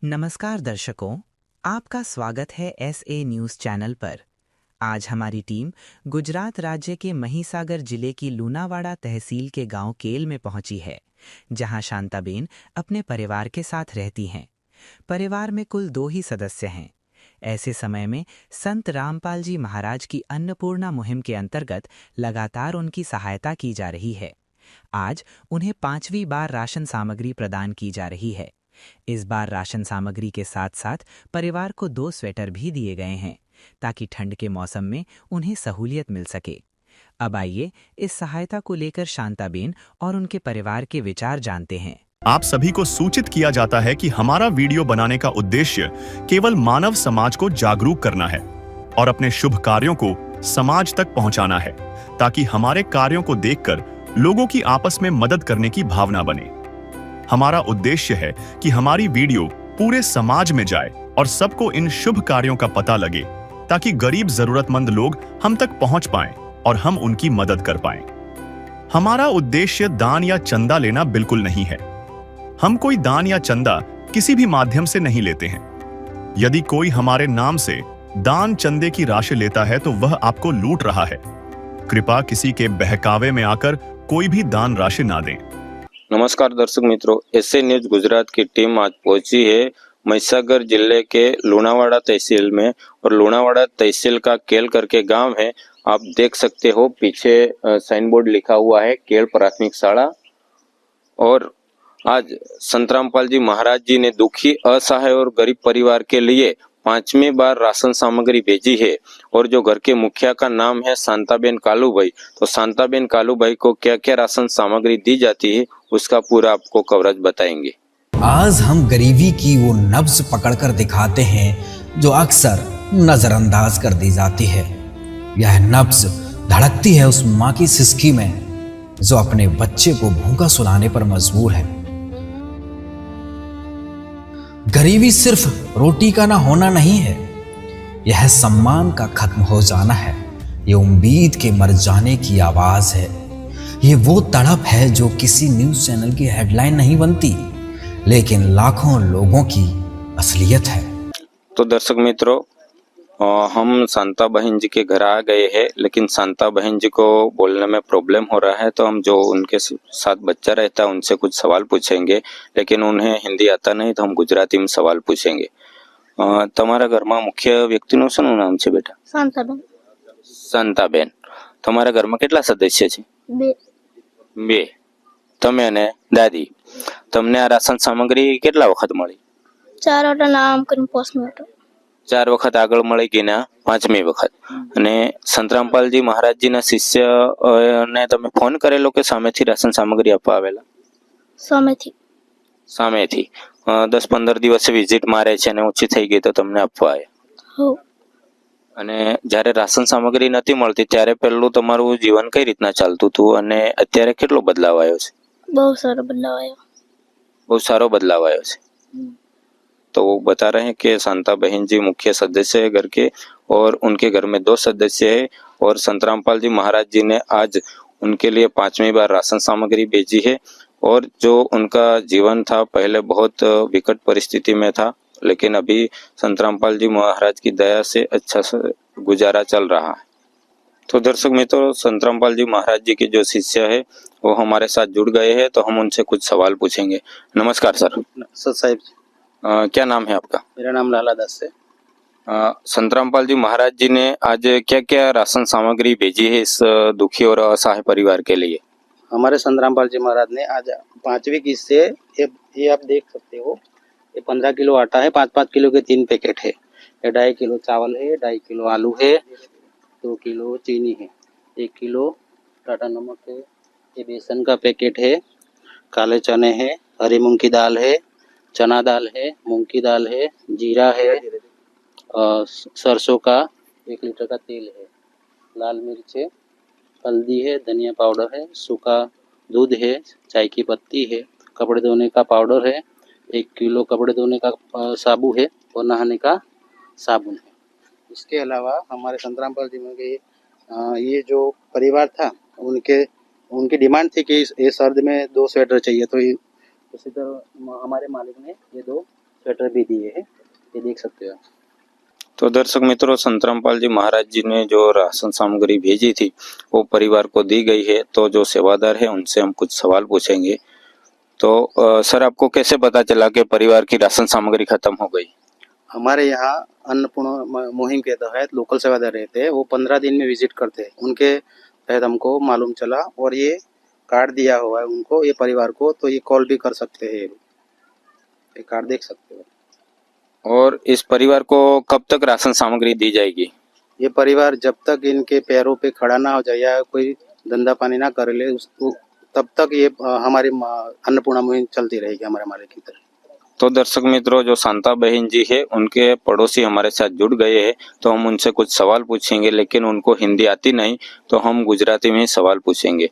नमस्कार दर्शकों, आपका स्वागत है SA न्यूज़ चैनल पर। आज हमारी टीम गुजरात राज्य के महिसागर जिले की लूनावाड़ा तहसील के गांव केल में पहुंची है, जहां शांताबेन अपने परिवार के साथ रहती हैं। परिवार में कुल 2 ही सदस्य हैं। ऐसे समय में संत रामपाल जी महाराज की अन्नपूर्णा मुहिम के अंतर्गत लगातार उनकी सहायता की जा रही है। आज उन्हें 5वीं बार राशन सामग्री प्रदान की जा रही है। इस बार राशन सामग्री के साथ साथ परिवार को 2 स्वेटर भी दिए गए हैं, ताकि ठंड के मौसम में उन्हें सहूलियत मिल सके। अब आइए इस सहायता को लेकर शांताबेन और उनके परिवार के विचार जानते हैं। आप सभी को सूचित किया जाता है कि हमारा वीडियो बनाने का उद्देश्य केवल मानव समाज को जागरूक करना है और अपने शुभ कार्यों को समाज तक पहुंचाना है, ताकि हमारे कार्यों को देखकर लोगों की आपस में मदद करने की भावना बने। हमारा उद्देश्य है कि हमारी वीडियो पूरे समाज में जाए और सबको इन शुभ कार्यों का पता लगे, ताकि गरीब जरूरतमंद लोग हम तक पहुंच पाएं और हम उनकी मदद कर पाएं। हमारा उद्देश्य दान या चंदा लेना बिल्कुल नहीं है। हम कोई दान या चंदा किसी भी माध्यम से नहीं लेते हैं। यदि कोई हमारे नाम से दान चंदे की राशि लेता है तो वह आपको लूट रहा है। कृपया किसी के बहकावे में आकर कोई भी दान राशि ना दें। नमस्कार दर्शक मित्रों, SA न्यूज गुजरात की टीम आज पहुंची है महिसागर जिले के लूनावाड़ा तहसील में। और लूनावाड़ा तहसील का केल करके गांव है। आप देख सकते हो पीछे साइन बोर्ड लिखा हुआ है केल प्राथमिक शाला। और आज संत रामपाल जी महाराज जी ने दुखी, असहाय और गरीब परिवार के लिए 5वीं बार राशन सामग्री भेजी है। और जो घर के मुखिया का नाम है शांताबेन कालूभाई, तो शांताबेन कालूभाई को क्या क्या राशन सामग्री दी जाती है उसका पूरा आपको कवरेज बताएंगे। आज हम गरीबी की वो नब्ज पकड़कर दिखाते हैं जो अक्सर नजरअंदाज कर दी जाती है। यह नब्ज धड़कती है उस माँ की सिसकी में जो अपने बच्चे को भूखा सुलाने पर मजबूर है। गरीबी सिर्फ रोटी का ना होना नहीं है, यह सम्मान का खत्म हो जाना है। यह उम्मीद के मर जाने की आवाज है। ये वो तड़प है जो किसी न्यूज चैनल की हेडलाइन नहीं बनती, लेकिन लाखों लोगों की असलियत है। तो दर्शक मित्रों, हम शांता बहन जी के घर आ गए हैं, लेकिन शांता बहन जी को बोलने में प्रॉब्लम हो रहा है, तो हम जो उनके साथ बच्चा रहता है उनसे कुछ सवाल पूछेंगे। लेकिन उन्हें हिंदी आता नहीं, तो हम गुजराती में सवाल पूछेंगे। તમારા ઘરમાં મુખ્ય વ્યક્તિનું શું નામ છે બેટા? શાંતાબેન. શાંતાબેન. તમારા ઘરમાં કેટલા સદસ્ય છે? 2. તમે અને દાદી. તમને આ રાશન સામગ્રી કેટલા વખત મળી? 4 વટા નામ કરીને પોસ્ટમાં હતો. 4 વખત આગળ મળી ગઈ ને 5મી વખત. અને સંત રામપાલજી મહારાજજીના શિષ્યને તમે ફોન કરેલો કે સામેથી રાશન સામગ્રી આપવા આવેલા? સામેથી. સામેથી 10-15 દિવસે વિઝિટ મારે છે અને ઓછી થઈ ગઈ તો તમને આપવા આવ્યા? હો. અને જ્યારે રાશન સામગ્રી નથી મળતી ત્યારે પહેલું તમારું જીવન કઈ રીતના ચાલતું હતું અને અત્યારે કેટલો બદલાવ આવ્યો છે? બહુ સારો બદલાવ આવ્યો. બહુ સારો બદલાવ આવ્યો છે। तो वो बता रहे हैं कि शांता बहन जी मुख्य सदस्य है घर के, और उनके घर में 2 सदस्य है। और संत रामपाल जी महाराज जी ने आज उनके लिए 5वीं बार राशन सामग्री भेजी है। और जो उनका जीवन था पहले बहुत विकट परिस्थिति में था, लेकिन अभी संत रामपाल जी महाराज की दया से अच्छा गुजारा चल रहा है। तो दर्शक मित्रों, संत रामपाल जी महाराज जी के जो शिष्य है वो हमारे साथ जुड़ गए हैं, तो हम उनसे कुछ सवाल पूछेंगे। नमस्कार सर। सर साहिब। क्या नाम है आपका? मेरा नाम लाला दास है। संत रामपाल जी महाराज जी ने आज क्या क्या राशन सामग्री भेजी है इस दुखी और असहाय परिवार के लिए? हमारे संत रामपाल जी महाराज ने आज 5वीं किस्त से ये आप देख सकते हो, ये 15 किलो आटा है, 5-5 किलो के 3 पैकेट है। ये 2.5 किलो चावल है, 2.5 किलो आलू है, 2 किलो चीनी है, 1 किलो टाटा नमक है, ये बेसन का पैकेट है, काले चने हैं, हरी मूंग की दाल है, चना दाल है, मूंग की दाल है, जीरा है, सरसों का 1 लीटर का तेल है, लाल मिर्च है, हल्दी है, धनिया पाउडर है, सूखा दूध है, चाय की पत्ती है, कपड़े धोने का पाउडर है, 1 किलो कपड़े धोने का साबुन है और नहाने का साबुन है। इसके अलावा हमारे संत रामपाल जी में ये जो परिवार था उनकी डिमांड थी कि ये सर्द में 2 स्वेटर चाहिए, तो उसी तरह हमारे मालिक ने ये 2 स्वेटर भी दिए हैं, ये देख सकते हो आप। तो दर्शक मित्रों, संतरामपाल जी महाराज जी ने जो राशन सामग्री भेजी थी वो परिवार को दी गई है। तो जो सेवादार है उनसे हम कुछ सवाल पूछेंगे। तो सर, आपको कैसे पता चला कि परिवार की राशन सामग्री खत्म हो गई? हमारे यहाँ अन्नपूर्णा मुहिम के तहत लोकल सेवादार रहते हैं, वो 15 दिन में विजिट करते हैं, उनके तहत हमको मालूम चला और ये कार्ड दिया हुआ है उनको, ये परिवार को, तो ये कॉल भी कर सकते हैं, ये कार्ड देख सकते हो। और इस परिवार को कब तक राशन सामग्री दी जाएगी? ये परिवार जब तक इनके पैरों पे खड़ा ना हो जाए या कोई धंधा पानी ना कर ले उसको, तब तक ये हमारी अन्नपूर्णा मुहिम चलती रहेगी हमारे मालिक की तरफ। तो दर्शक मित्रों, जो शांता बहन जी है उनके पड़ोसी हमारे साथ जुड़ गए हैं, तो हम उनसे कुछ सवाल पूछेंगे, लेकिन उनको हिंदी आती नहीं तो हम गुजराती में ही सवाल पूछेंगे।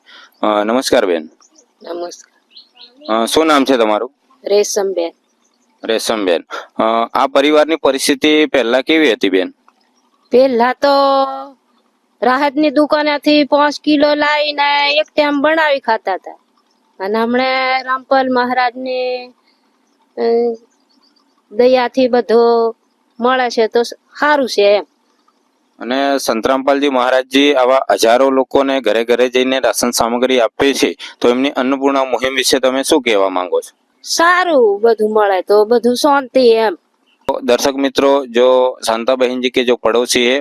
नमस्कार બેન। નમસ્કાર। શું નામ છે તમારું? રેશમબેન। રેશમબેન, આ પરિવારની પરિસ્થિતિ પહેલા કેવી હતી બેન? પેલા તો રાહતની દુકાનેથી 5 કિલો લાવીને એક ટાઈમ બનાવી ખાતા હતા, અને હમણે રામપાલ મહારાજની દયાથી બધો મળે છે તો સારું છે એમ। અને સંતરામપાલજી મહારાજજી આવા હજારો લોકોને ઘરે ઘરે જઈને રાશન સામગ્રી આપે છે, તો એમની અન્નપૂર્ણા મુહિમ વિશે તમે શું કહેવા માંગો છો? સારું બધું મળે તો બધું શાંતિ એમ। तो दर्शक मित्रों, जो शांता बहन जी के जो पड़ोसी है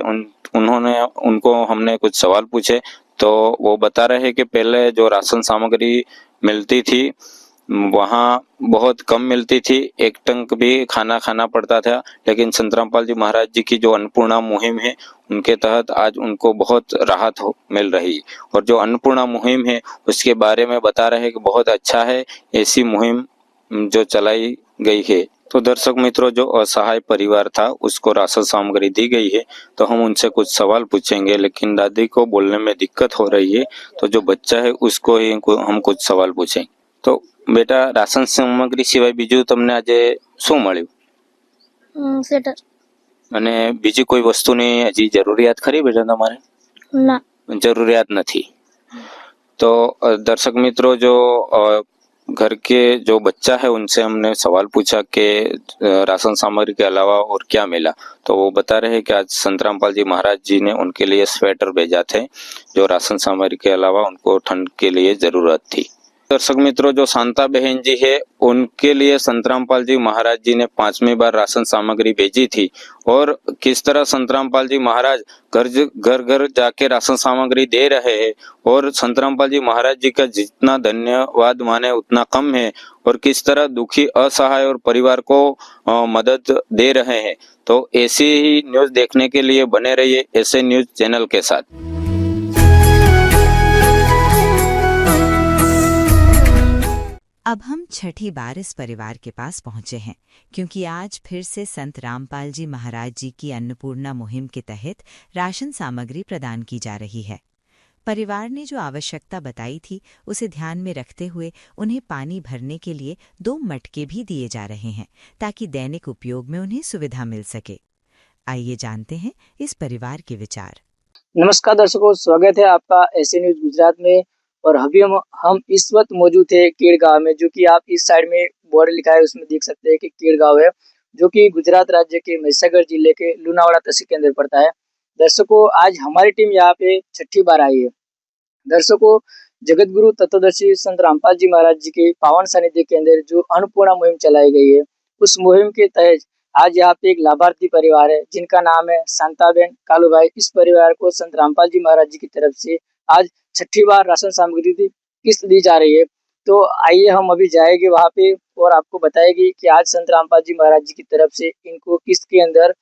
उन्होंने उनको हमने कुछ सवाल पूछे, तो वो बता रहे हैं कि पहले जो राशन सामग्री मिलती थी वहाँ बहुत कम मिलती थी, एक टंक भी खाना खाना पड़ता था। लेकिन संतरामपाल जी महाराज जी की जो अन्नपूर्णा मुहिम है उनके तहत आज उनको बहुत राहत मिल रही। और जो अन्नपूर्णा मुहिम है उसके बारे में बता रहे हैं कि बहुत अच्छा है, ऐसी मुहिम जो चलाई गई है। तो दर्शक मित्रों, जो असहाय परिवार था उसको राशन सामग्री दी गई है, तो हम उनसे कुछ सवाल पूछेंगे, लेकिन दादी को बोलने में दिक्कत हो रही है, तो जो बच्चा है उसको ही हम कुछ सवाल पूछेंगे। तो बेटा, राशन सामग्री सिवाय बीजू तमने આજે શું મળ્યું? સ્વેટર અને બીજી કોઈ વસ્તુની હજી જરૂરિયાત ખરી બેટા તમારે? ના જરૂરિયાત નથી। तो दर्शक मित्रों, जो घर के जो बच्चा है उनसे हमने सवाल पूछा कि राशन सामग्री के अलावा और क्या मिला, तो वो बता रहे हैं कि आज संतरामपाल जी महाराज जी ने उनके लिए स्वेटर भेजा थे, जो राशन सामग्री के अलावा उनको ठंड के लिए जरूरत थी। दर्शक मित्रों, जो शांता बहन जी है उनके लिए संतरामपाल जी महाराज जी ने 5वीं बार राशन सामग्री भेजी थी, और किस तरह संतरामपाल जी महाराज घर घर जाके राशन सामग्री दे रहे हैं, और संतरामपाल जी महाराज जी का जितना धन्यवाद माने उतना कम है, और किस तरह दुखी असहाय और परिवार को मदद दे रहे हैं। तो ऐसी ही न्यूज देखने के लिए बने रहिए ऐसे न्यूज चैनल के साथ। अब हम छठी बार इस परिवार के पास पहुंचे हैं, क्योंकि आज फिर से संत रामपाल जी महाराज जी की अन्नपूर्णा मुहिम के तहत राशन सामग्री प्रदान की जा रही है। परिवार ने जो आवश्यकता बताई थी उसे ध्यान में रखते हुए उन्हें पानी भरने के लिए 2 मटके भी दिए जा रहे हैं, ताकि दैनिक उपयोग में उन्हें सुविधा मिल सके। आइए जानते हैं इस परिवार के विचार। नमस्कार दर्शकों, स्वागत है आपका एसए न्यूज गुजरात में। और अभी हम इस वक्त मौजूद है केड़ गांव में, जो कि आप इस साइड में बोर्ड लिखा है उसमें देख सकते हैं कि केड़ गांव है, जो कि गुजरात राज्य के महिसागर जिले के लुनावाड़ा तहसील के अंदर पड़ता है। दर्शकों, आज हमारी टीम यहाँ पे छठी बार आई है। दर्शकों, जगत गुरु तत्वदर्शी संत रामपाल जी महाराज जी के पावन सानिध्य के अंदर जो अन्नपूर्णा मुहिम चलाई गई है, उस मुहिम के तहत आज यहाँ पे एक लाभार्थी परिवार है जिनका नाम है शांताबेन कालूभाई। इस परिवार को संत रामपाल जी महाराज जी की तरफ से आज छठी बार राशन सामग्री की किस्त दी जा रही है। तो आइए हम अभी जाएंगे वहाँ पे और आपको बताएगी कि आज संत रामपाल जी महाराज जी की तरफ से इनको किस्त के अंदर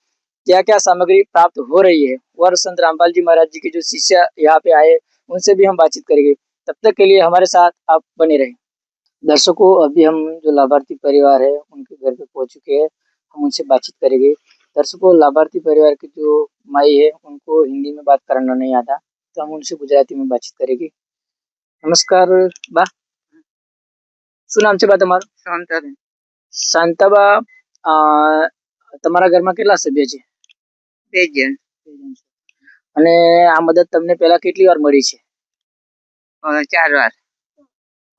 क्या क्या सामग्री प्राप्त हो रही है। और संत रामपाल जी महाराज जी के जो शिष्य यहाँ पे आए उनसे भी हम बातचीत करेंगे। तब तक के लिए हमारे साथ आप बने रहें। दर्शकों, अभी हम जो लाभार्थी परिवार है उनके घर पे पहुंच चुके हैं, हम उनसे बातचीत करेंगे। दर्शकों, लाभार्थी परिवार की जो माई है उनको हिंदी में बात करना नहीं आता, तो हम उनसे गुजराती में बातचीत करेंगे। नमस्कार बा, શું નામ છે બા તમારું? શાંતાબેન। શાંતાબા, તમારા ઘરમાં કેટલા સભ્ય છે? 2 જણ। અને આ મદદ તમને પહેલા કેટલી વાર મળી છે? 4 વાર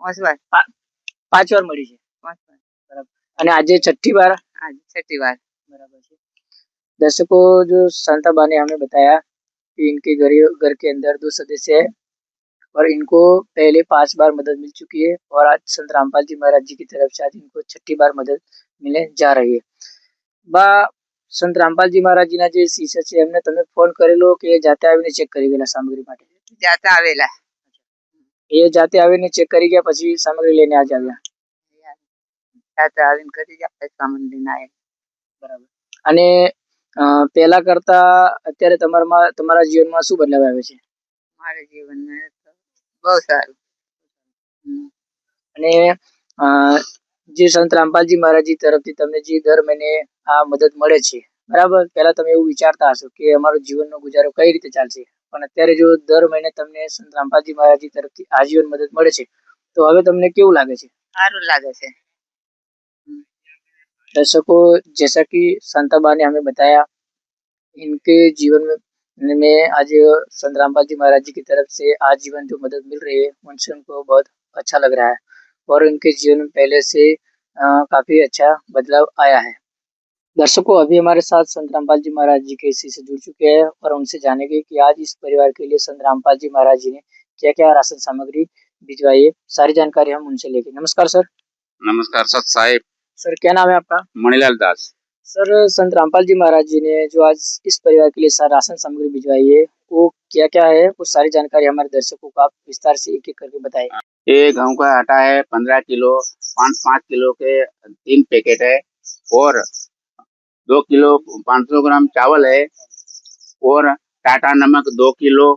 5 વાર 5 વાર મળી છે, 5 વાર। બરાબર। અને આજે છઠ્ઠી વાર आज छठी बार। बराबर है। दर्शकों, जो शांताबा ने हमें बताया कि इनके घर के अंदर 2 सदस्य है और इनको पहले 5 बार मदद मिल चुकी है और आज संत रामपाल जी महाराज जी की तरफ से आज इनको छठी बार मदद मिलने जा रही है। बा संत रामपाल जी महाराज जी જે શિષ્ય છે એમને તમે ફોન કરેલો કે જાતે આવીને ચેક કરી ગયેલા સામગ્રી માટે? जाता आवेला। એ જાતે આવીને ચેક કરી ગયા પછી સામગ્રી લઈને આજ આવ્યા? जाता आવીને કરી જાય સામાન લઈને આયા। બરાબર। અને પહેલા કરતા અત્યારે તમારા જીવનમાં શું બદલાવ આવ્યો છે? મારા જીવનમાં તો બહુ સારું। અને જે સંત રામપાલજી મહારાજજી તરફથી તમને જે દર મહિને આ મદદ મળે છે, બરાબર? પહેલા તમે એવું વિચારતા હશો કે અમારો જીવનનો ગુજારો કઈ રીતે ચાલશે, પણ અત્યારે જો દર મહિને તમને સંત રામપાલજી મહારાજજી तरफ आजीवन मदद મળે છે તો હવે તમને કેવું લાગે છે? સારું લાગે છે। दर्शकों, जैसा कि शांताबा ने हमें बताया, इनके जीवन में आज संत रामपाल जी महाराज जी की तरफ से आजीवन जो मदद मिल रही है उनसे उनको बहुत अच्छा लग रहा है और उनके जीवन में पहले से काफी अच्छा बदलाव आया है। दर्शकों, अभी हमारे साथ संत रामपाल जी महाराज जी के शिष्य जुड़ चुके हैं और उनसे जानेंगे कि आज इस परिवार के लिए संत रामपाल जी महाराज जी ने क्या क्या राशन सामग्री भिजवाई है। सारी जानकारी हम उनसे लेंगे। नमस्कार सर। नमस्कार सत साहेब। सर, क्या नाम है आपका? मणिलाल दास। सर, संत रामपाल जी महाराज जी ने जो आज इस परिवार के लिए राशन सामग्री भिजवाई है वो क्या क्या है, वो सारी जानकारी हमारे दर्शकों को आप विस्तार से एक एक करके बताएं। ये गेहूं का आटा है 15 किलो, 5 किलो के 3 पैकेट है और 2 किलो 500 ग्राम चावल है और टाटा नमक 2 किलो,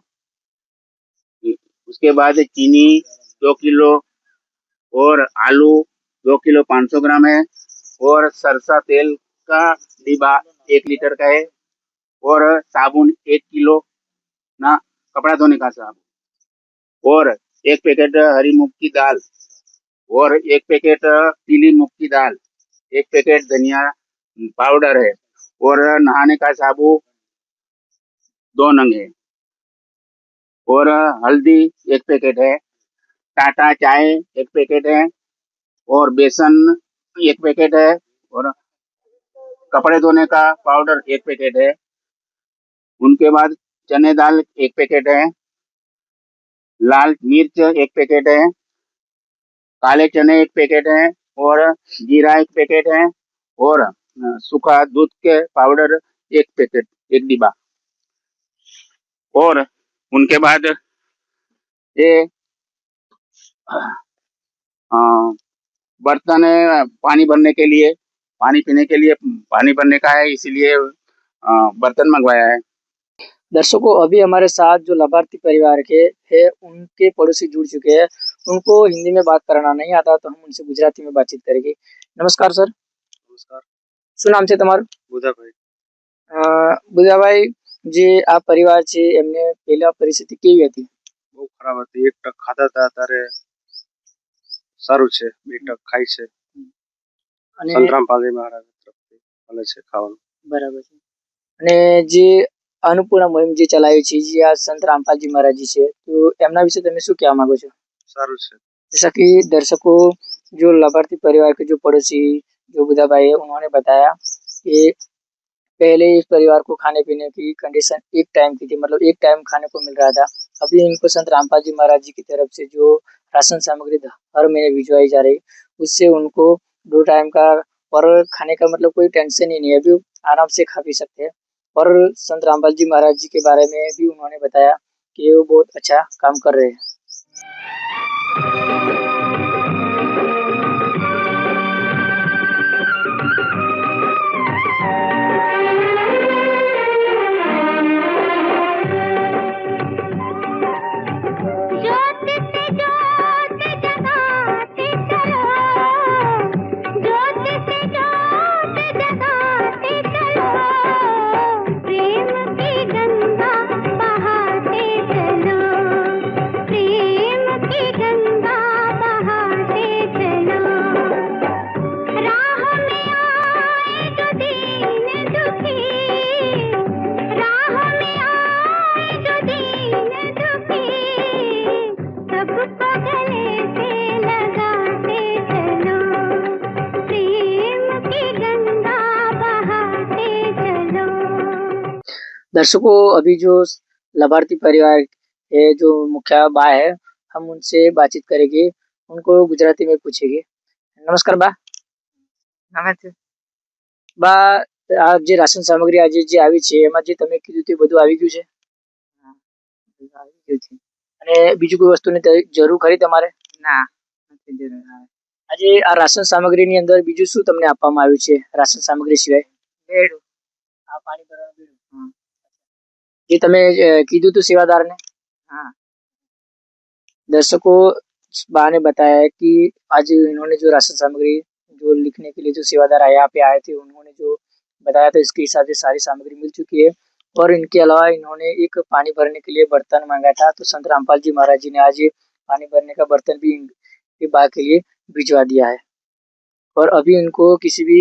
उसके बाद चीनी 2 किलो और आलू 2 किलो 500 ग्राम है और सरसा तेल का डिब्बा 1 लीटर का है और साबुन 1 किलो ना कपड़ा धोने का साबुन और 1 पैकेट हरी मूंग की दाल और 1 पैकेट पीली मूंग की दाल, 1 पैकेट धनिया पाउडर है और नहाने का साबुन 2 नंग है और हल्दी 1 पैकेट है, टाटा चाय 1 पैकेट है और बेसन 1 पैकेट है और कपड़े धोने का पाउडर 1 पैकेट है। उनके बाद चने दाल 1 पैकेट है, लाल मिर्च 1 पैकेट है, काले चने 1 पैकेट है और जीरा 1 पैकेट है और सूखा दूध के पाउडर 1 पैकेट, 1 डिब्बा। और उनके बाद ये बर्तन है पानी भरने के लिए, पानी पीने के लिए पानी भरने का है, इसीलिए बर्तन मंगवाया है। दर्शकों, अभी हमारे साथ जो लाभार्थी परिवार के है उनके पड़ोसी जुड़ चुके हैं। उनको हिंदी में बात कराना नहीं आता तो हम उनसे गुजराती में बातचीत करेंगे। नमस्कार सर। नमस्कार। શું નામ છે તમારું? બુધાભાઈ। બુધાભાઈ, જે આ પરિવાર છે એમને પહેલા પરિસ્થિતિ કેવી હતી? બહુ ખરાબ હતી। 1 ટક ખાતા હતા, ત્યારે સારું છે, 2 ટક ખાય છે। અને સંતરામપાલ મહારાજ તરફથી મળે છે ખાવાનું। બરાબર છે। અને જે અન્નપૂર્ણા મુહિમ જે ચલાવી છે જે આ સંત રામપાલજી મહારાજજી છે તો એમના વિશે તમે શું કહેવા માંગો છો? સારું છે। जैसा कि दर्शकों, जो लाभार्थी परिवार के जो पड़ोसी जो बुधा भाई है उन्होंने बताया कि पहले इस परिवार को खाने पीने की कंडीशन एक टाइम की थी, मतलब एक टाइम खाने को मिल रहा था। अभी इनको संत रामपाल जी महाराज जी की तरफ से जो राशन सामग्री हर महीने भिजवाई जा रही उससे उनको 2 टाइम का और खाने का मतलब कोई टेंशन ही नहीं है, अभी आराम से खा पी सकते हैं। और संत रामपाल जी महाराज जी के बारे में भी उन्होंने बताया कि वो बहुत अच्छा काम कर रहे हैं। प्रेम की गंगा दर्शकों, अभी जो लाभार्थी परिवार है, जो मुखिया बा है, हम उनसे बातचीत करेंगे, उनको गुजराती में पूछेंगे। नमस्कार बा। નમસ્તે. બા, આ જે રાશન સામગ્રી આજે જે આવી છે એમાં જે તમે કીધું તે બધું આવી ગયું છે હા, બધું આવી ગયું છે. અને બીજું કોઈ વસ્તુની જરૂર ખરી તમારે? ના, નથી જરૂર આવે. આજે આ રાશન સામગ્રીની અંદર બીજું શું તમને આપવામાં આવ્યું છે રાશન સામગ્રી સિવાય? બેડું. આ પાણી ભરવાનું બેડું. જે તમે કીધું તું सेवादारને? हाँ. दर्शकों, बा ने बताया है कि आज इन्होंने जो राशन सामग्री जो लिखने के लिए जो सेवादार यहाँ पे आए थे, उन्होंने जो बताया था इसके हिसाब से सारी सामग्री मिल चुकी है। और इनके अलावा इन्होंने एक पानी भरने के लिए बर्तन मांगा था, तो संत रामपाल जी महाराज जी ने आज ये पानी भरने का बर्तन भी इनके बा के लिए भिजवा दिया है और अभी इनको किसी भी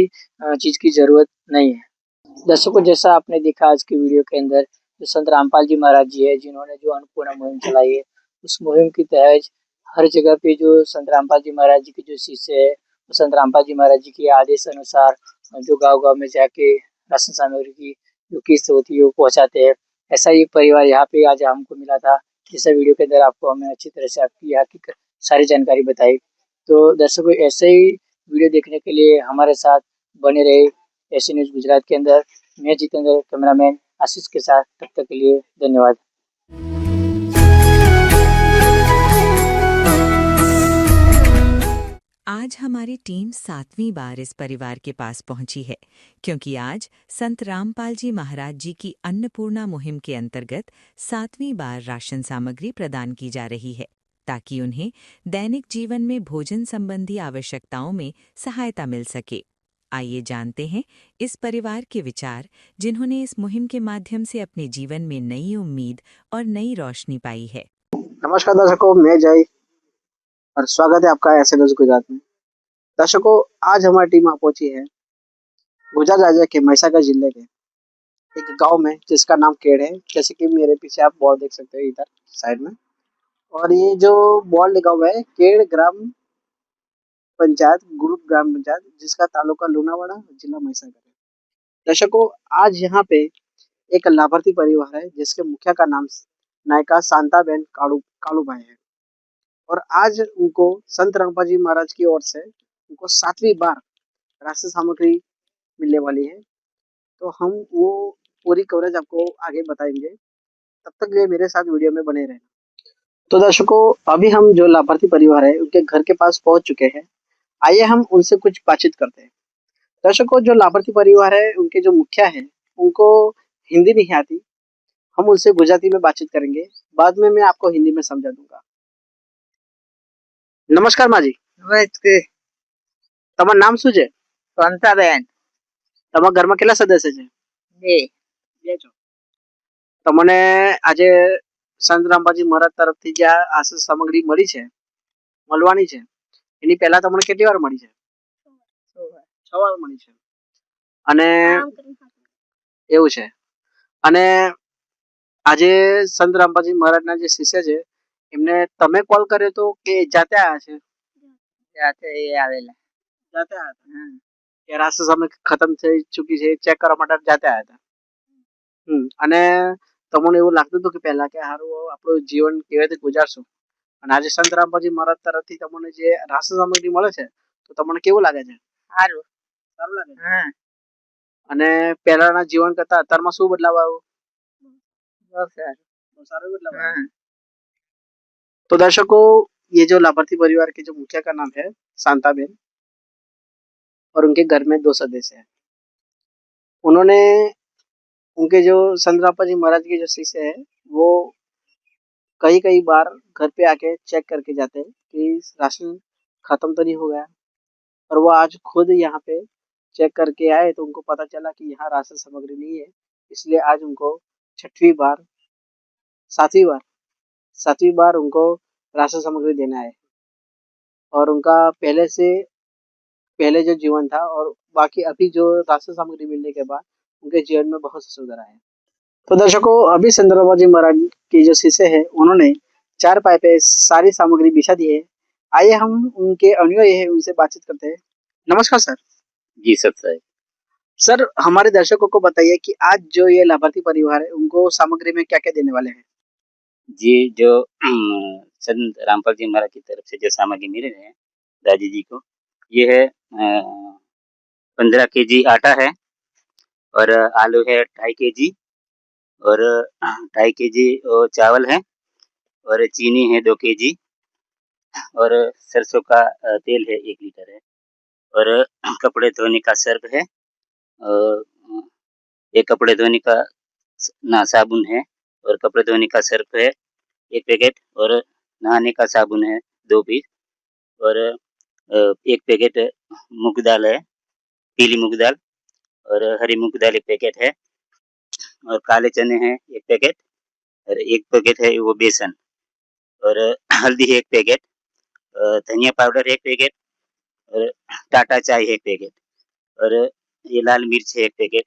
चीज की जरूरत नहीं है। दर्शकों, जैसा आपने देखा आज की वीडियो के अंदर, जो संत रामपाल जी महाराज जी है जिन्होंने जो अन्नपूर्णा मुहिम चलाई है, उस मुहिम के तहत हर जगह पे जो संत रामपाल जी महाराज जी के जो शिष्य है, वो संत रामपाल जी महाराज जी के आदेश अनुसार जो गांव-गांव में जाके राशन सामग्री की जो किस्त होती है वो पहुंचाते हैं। ऐसा ही एक परिवार यहाँ पे आज हमको मिला था, जिस वीडियो के अंदर आपको हमने अच्छी तरह से आपकी यहाँ की सारी जानकारी बताई। तो दर्शकों, ऐसे ही वीडियो देखने के लिए हमारे साथ बने रहे एसए न्यूज गुजरात के अंदर। मैं जितेंद्र, कैमरामैन आशीष के साथ। तब तक के लिए धन्यवाद। आज हमारी टीम 7वीं बार इस परिवार के पास पहुंची है, क्योंकि आज संत रामपाल जी महाराज जी की अन्नपूर्णा मुहिम के अंतर्गत 7वीं बार राशन सामग्री प्रदान की जा रही है, ताकि उन्हें दैनिक जीवन में भोजन संबंधी आवश्यकताओं में सहायता मिल सके। आइए जानते हैं इस परिवार के विचार, जिन्होंने इस मुहिम के माध्यम से अपने जीवन में नई उम्मीद और नई रोशनी पाई है। नमस्कार दर्शकों, मैं जय और स्वागत है आपका एसए न्यूज गुजरात में। दर्शकों, आज हमारी टीम आ पहुंची है गुजरात राज्य के महिसागर जिले के एक गांव में, जिसका नाम केड़ है। जैसे कि मेरे पीछे आप बोर्ड देख सकते हो इधर साइड में, और ये जो बोर्ड लगा हुआ है केड़ ग्राम पंचायत, ग्रुप ग्राम पंचायत, जिसका तालुका लूनावाड़ा, जिला महिसागर है। दर्शकों, आज यहाँ पे एक लाभार्थी परिवार है जिसके मुखिया का नाम नायिका शांताबेन कालूभाई है, और आज उनको संत रामपाल जी महाराज की ओर से उनको 7वीं बार राशन सामग्री मिलने वाली है। तो हम वो पूरी कवरेज आपको आगे बताएंगे, तब तक ये मेरे साथ वीडियो में बने रहना। तो दर्शकों, अभी हम जो लाभार्थी परिवार है उनके घर के पास पहुंच चुके हैं। आइए हम उनसे कुछ बातचीत करते हैं। दर्शकों, जो लाभार्थी परिवार है उनके जो मुखिया है उनको हिंदी नहीं आती, हम उनसे गुजराती में बातचीत करेंगे, बाद में मैं आपको हिंदी में समझा दूंगा। नमस्कार माँ जी। નમસ્તે. તમારું નામ શું છે? શાંતાબેન. તમારા ઘરમાં કેટલા સદસ્ય છે? 2. બે છો. તમને આજે સંત રામપાલજી મહારાજ તરફથી જે આ આશીષ સામગ્રી મળી છે, મળવાની છે, એની પહેલા તમને કેટલી વાર મળી છે? 6 વાર મળી છે. અને એવું છે. અને આજે સંત રામપાલજી મહારાજના જે શિષ્ય છે એમને તમે કોલ કર્યો તો કે જાતે આવ્યા છે? જાતે એ આવેલા. જાતે આવ્યા હતા કે રાશન સામગ્રી ખતમ થઈ ચૂકી છે ચેક કરવા માટે જાતે આવ્યા હતા? અને તમને એવું લાગતું હતું કે પહેલા કે હારું આપણું જીવન કેવી રીતે ગુજારશું, અને આજે સંત રામપાલજી મહારાજ તરફથી તમને જે રાશન સામગ્રી મળે છે તો તમને કેવું લાગે છે? સારું. સારું લાગે છે. અને પહેલાના જીવન કરતા અત્યારમાં શું બદલાવ આવ્યો? બહુ સારું. બહુ સારો બદलाव आया। तो दर्शकों, ये जो लाभार्थी परिवार के जो मुखिया का नाम है शांताबेन, और उनके घर में 2 सदस्य हैं। उन्होंने उनके जो संत रामपाल जी महाराज के जो शिष्य है वो कई बार घर पे आके चेक करके जाते हैं कि राशन खत्म तो नहीं हो गया, और वो आज खुद यहाँ पे चेक करके आए तो उनको पता चला कि यहाँ राशन सामग्री नहीं है, इसलिए आज उनको 7वीं बार उनको राशन सामग्री देना है। और उनका पहले जो जीवन था और बाकी अभी जो राशन सामग्री मिलने के बाद उनके जीवन में बहुत सुधार आया। तो दर्शकों, अभी संत रामपाल जी महाराज के जो शिष्य है उन्होंने 4 पाई पे सारी सामग्री बिछा दी है। आइए हम उनके अनुयायी है उनसे बातचीत करते हैं। नमस्कार सर। जी सर साहब। सर हमारे दर्शकों को बताइए कि आज जो ये लाभार्थी परिवार है उनको सामग्री में क्या क्या देने वाले हैं। जी जो संत रामपाल जी महाराज की तरफ से जो सामग्री मिल रहे हैं दादी जी को, ये है 15 kg आटा है और आलू है 2.5 kg और 2.5 kg चावल है और चीनी है 2 kg और सरसों का तेल है 1 लीटर है और कपड़े धोने का सर्फ है और एक कपड़े धोने का साबुन है और कपड़े धोने का सर्फ है 1 पैकेट और नहाने का साबुन है 2 पीस और 1 पैकेट मूंग दाल है, पीली मूंग दाल और हरी मूंग दाल 1 पैकेट है और काले चने हैं 1 पैकेट और 1 पैकेट है वो बेसन और हल्दी है 1 पैकेट, धनिया पाउडर 1 पैकेट और टाटा चाय 1 पैकेट और ये लाल मिर्च है 1 पैकेट।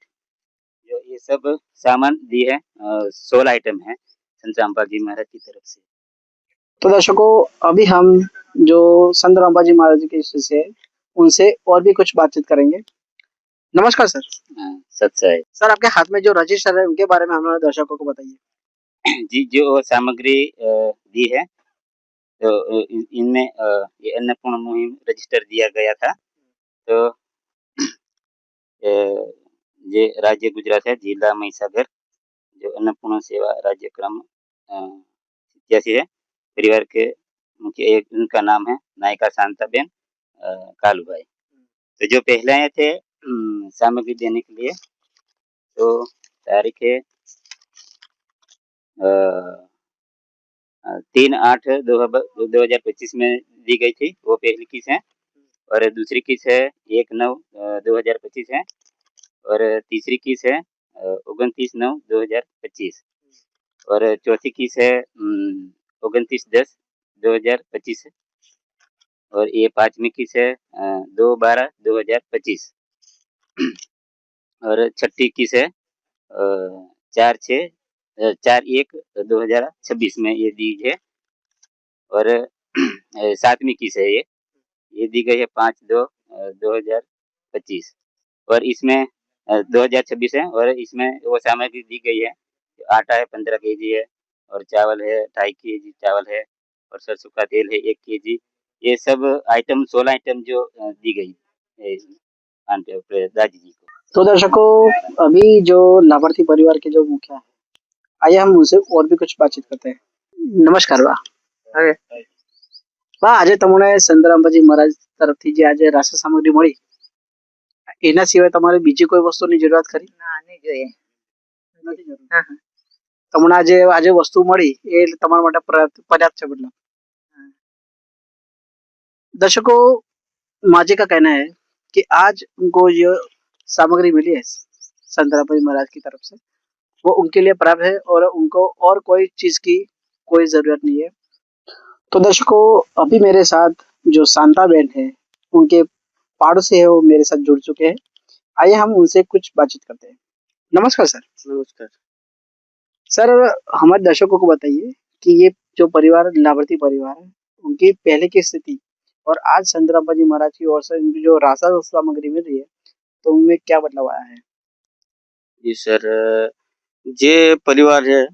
जो ये सब सामान दिए है 16 आइटम है संत रामपाल जी महाराज की तरफ से। तो दर्शकों अभी हम जो संत रामपाल जी महाराज के शिष्य है उनसे और भी कुछ बातचीत करेंगे। नमस्कार सर। सत्साई सर आपके हाथ में जो रजिस्टर है उनके बारे में हमारे दर्शकों को बताइए। जी जो सामग्री दी है तो इनमें ये अन्नपूर्ण मुहिम रजिस्टर दिया गया था। तो ये राज्य गुजरात है, जिला महिसागर, जो अन्नपूर्ण सेवा राज्यक्रम 87 है। परिवार के मुख्य एक उनका नाम है नायिका शांताबेन कालूभाई। तो जो पहले आए थे सामग्री देने के लिए, तो तारीख है 3/8/2025 में दी गई थी, वो पहली किस्त है और दूसरी किस्त है 1/9/2025 है और तीसरी किस्त है 29/9/2025 और चौथी किस्त है 29/10/2025 और ये 5वीं किस्त है 2/12/2025 और छठी किस्त है 4/1/2026 में ये दी है और 7वीं किस्त है ये दी गई है 5/2/2025 और इसमें 2026 है और इसमें वो सामग्री दी गई है। आटा है 15 kg है और चावल है 2.5 kg चावल है और सरसों का तेल है 1 kg। ये सब आइटम 16 आइटम जो दी गई दादी जी को। तो दर्शकों अभी जो लाभार्थी परिवार के जो मुखिया है, आइए हम उनसे और भी कुछ बातचीत करते हैं। नमस्कार बा। બા આજે તમને સંત રામપાલજી મહારાજ તરફથી જે આજે રાશન સામગ્રી મળી એના સિવાય તમારે બીજી કોઈ વસ્તુની જરૂરિયાત ખરી? ના નહીં જોઈએ. નથી જરૂર. તમને આજે વસ્તુ મળી એ તમારા માટે પર્યાપ્ત છે મતલબ. दर्शकों माजे का कहना है कि आज उनको ये सामग्री मिली है संत रामपाल महाराज की तरफ से, वो उनके लिए पर्याप्त है और उनको और कोई चीज की कोई जरूरत नहीं है। तो दर्शकों अभी मेरे साथ जो शांता बहन है उनके पड़ोसी है वो मेरे साथ जुड़ चुके हैं। आइए हम उनसे कुछ बातचीत करते हैं। नमस्कार सर। नमस्कार। सर हमारे दर्शकों को बताइए कि ये जो परिवार लाभार्थी परिवार है उनकी पहले की स्थिति और आज संत रामपाल जी महाराज की ओर से इनकी जो राशन सामग्री मिल रही है तो उनमें क्या बदलाव आया है? जी सर, ये परिवार है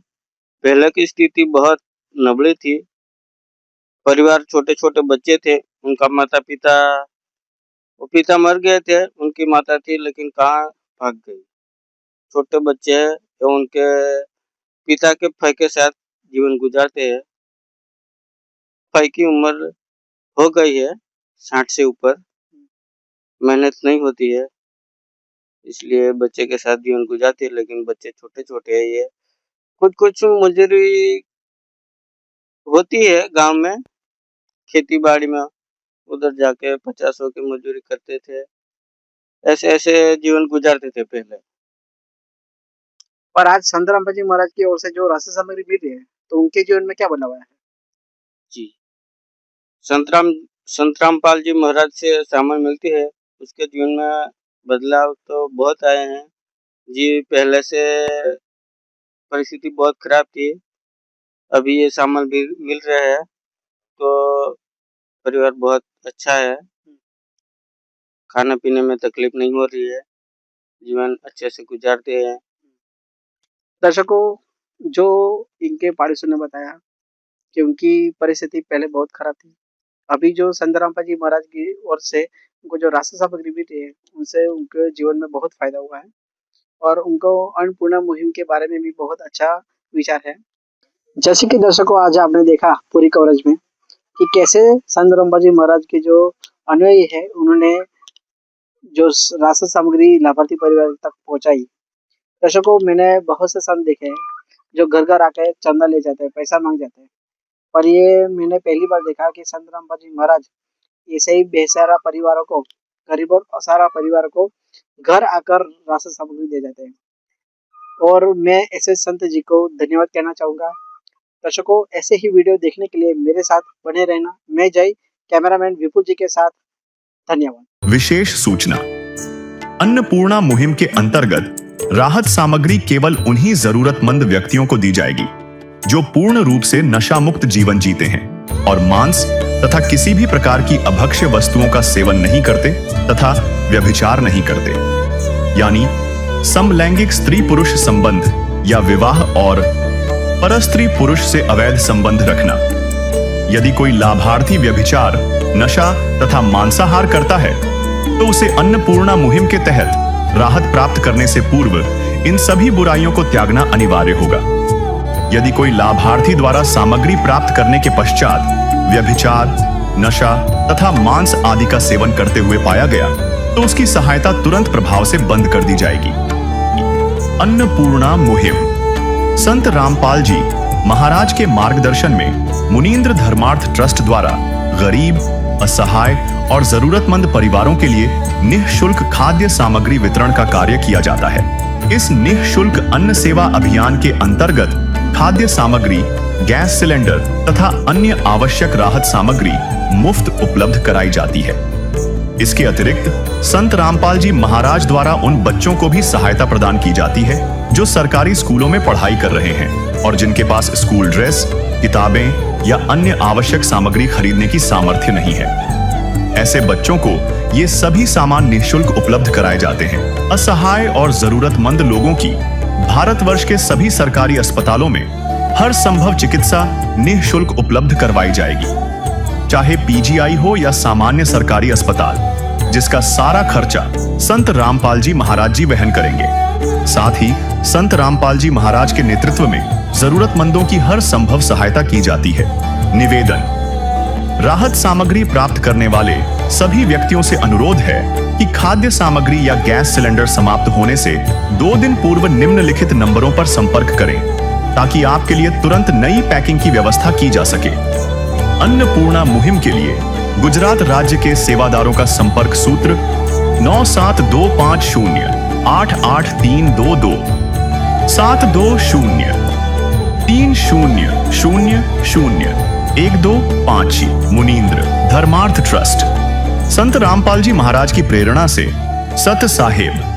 पहले की स्थिति बहुत नबળી थी। परिवार छोटे छोटे बच्चे थे, उनका माता पिता पिता मर गए थे, उनकी माता थी लेकिन कहाँ भाग गई। छोटे बच्चे हैं तो उनके पिता के भाई के साथ जीवन गुजारते हैं। भाई की उम्र हो गई है 60 से ऊपर, मेहनत नहीं होती है इसलिए बच्चे के साथ जीवन गुजारते हैं, लेकिन बच्चे छोटे छोटे हैं। ये कुछ मजदूरी होती है गांव में, खेती बाड़ी में उधर जाके 50 की मजदूरी करते थे, ऐसे ऐसे जीवन गुजारते थे पहले। और आज संत रामपाल जी महाराज की ओर से जो राशन सामग्री मिल रही है तो उनके जीवन में क्या बदलाव आया है? जी, संत रामपाल जी महाराज से सामग्री मिलती है, उसके जीवन में बदलाव तो बहुत आए हैं जी। पहले से परिस्थिति बहुत खराब थी, अभी ये सामान भी मिल रहा है तो परिवार बहुत अच्छा है, खाने पीने में तकलीफ नहीं हो रही है। जीवन अच्छे से गुजारते हैं। दर्शकों, जो इनके पड़ोसियों ने बताया कि उनकी परिस्थिति पहले बहुत खराब थी। अभी जो संत रामपाल जी महाराज की ओर से उनको जो राशन सामग्री मिली है, उनसे उनके जीवन में बहुत फायदा हुआ है और उनको अन्नपूर्णा मुहिम के बारे में भी बहुत अच्छा विचार है। जैसे कि दर्शकों, आज आपने देखा पूरी कवरेज में कि कैसे संत रामपाल जी महाराज के जो अनुयायी है, उन्होंने जो राशन सामग्री लाभार्थी परिवार तक पहुंचाई। दर्शकों, मैंने बहुत से संत देखे हैं जो घर घर आकर चंदा ले जाते हैं, पैसा मांग जाते हैं, पर ये मैंने पहली बार देखा कि संत रामपाल जी महाराज ऐसे ही बेसहारा परिवारों को, गरीब और असहारा परिवारों को घर आकर राशन सामग्री दे जाते हैं और मैं ऐसे संत जी को धन्यवाद कहना चाहूंगा। दर्शकों, ऐसे ही वीडियो देखने के लिए मेरे साथ बने रहना। मैं जय, कैमरामैन विपुल जी के साथ, धन्यवाद। विशेष सूचना, अन्नपूर्णा मुहिम के अंतर्गत राहत सामग्री केवल उन्हीं जरूरतमंद व्यक्तियों को दी जाएगी जो पूर्ण रूप से नशा मुक्त जीवन जीते हैं और मांस तथा किसी भी प्रकार की अभक्ष्य वस्तुओं का सेवन नहीं करते तथा व्यभिचार नहीं करते, यानी समलैंगिक स्त्री पुरुष संबंध या विवाह और परस्त्री पुरुष से अवैध संबंध रखना। यदि कोई लाभार्थी व्यभिचार, नशा तथा मांसाहार करता है तो उसे अन्नपूर्णा मुहिम के तहत राहत प्राप्त करने से पूर्व इन सभी बुराइयों को त्यागना अनिवार्य होगा। यदि कोई लाभार्थी द्वारा सामग्री प्राप्त करने के पश्चात व्यभिचार, नशा तथा मांस आदि का सेवन करते हुए पाया गया तो उसकी सहायता तुरंत प्रभाव से बंद कर दी जाएगी। अन्नपूर्णा मुहिम संत रामपाल जी महाराज के मार्गदर्शन में मुनींद्र धर्मार्थ ट्रस्ट द्वारा गरीब, असहाय और जरूरतमंद परिवारों के लिए निःशुल्क खाद्य सामग्री वितरण का कार्य किया जाता है। इस निःशुल्क अन्न सेवा अभियान के अंतर्गत खाद्य सामग्री, गैस सिलेंडर तथा अन्य आवश्यक राहत सामग्री मुफ्त उपलब्ध कराई जाती है। इसके अतिरिक्त संत रामपाल जी महाराज द्वारा उन बच्चों को भी सहायता प्रदान की जाती है जो सरकारी स्कूलों में पढ़ाई कर रहे हैं और जिनके पास स्कूल ड्रेस, किताबें या अन्य आवश्यक सामग्री खरीदने की सामर्थ्य नहीं है। ऐसे बच्चों को ये सभी सामान निःशुल्क उपलब्ध कराए जाते हैं। असहाय और जरूरतमंद लोगों की भारतवर्ष के सभी सरकारी अस्पतालों में हर संभव चिकित्सा निःशुल्क उपलब्ध करवाई जाएगी, चाहे पीजीआई हो या सामान्य सरकारी अस्पताल, जिसका सारा खर्चा संत रामपाल जी महाराज जी वहन करेंगे। साथ ही संत रामपाल जी महाराज के नेतृत्व में जरूरतमंदों की हर संभव सहायता की जाती है। निवेदन, राहत सामग्री प्राप्त करने वाले सभी व्यक्तियों से अनुरोध है कि खाद्य सामग्री या गैस सिलेंडर समाप्त होने से 2 दिन पूर्व निम्नलिखित नंबरों पर संपर्क करें ताकि आपके लिए तुरंत नई पैकिंग की व्यवस्था की जा सके। अन्नपूर्णा मुहिम के लिए गुजरात राज्य के सेवादारों का संपर्क सूत्र 9725088322 72030001256 मुनींद्र धर्मार्थ ट्रस्ट। संत रामपाल जी महाराज की प्रेरणा से सत साहेब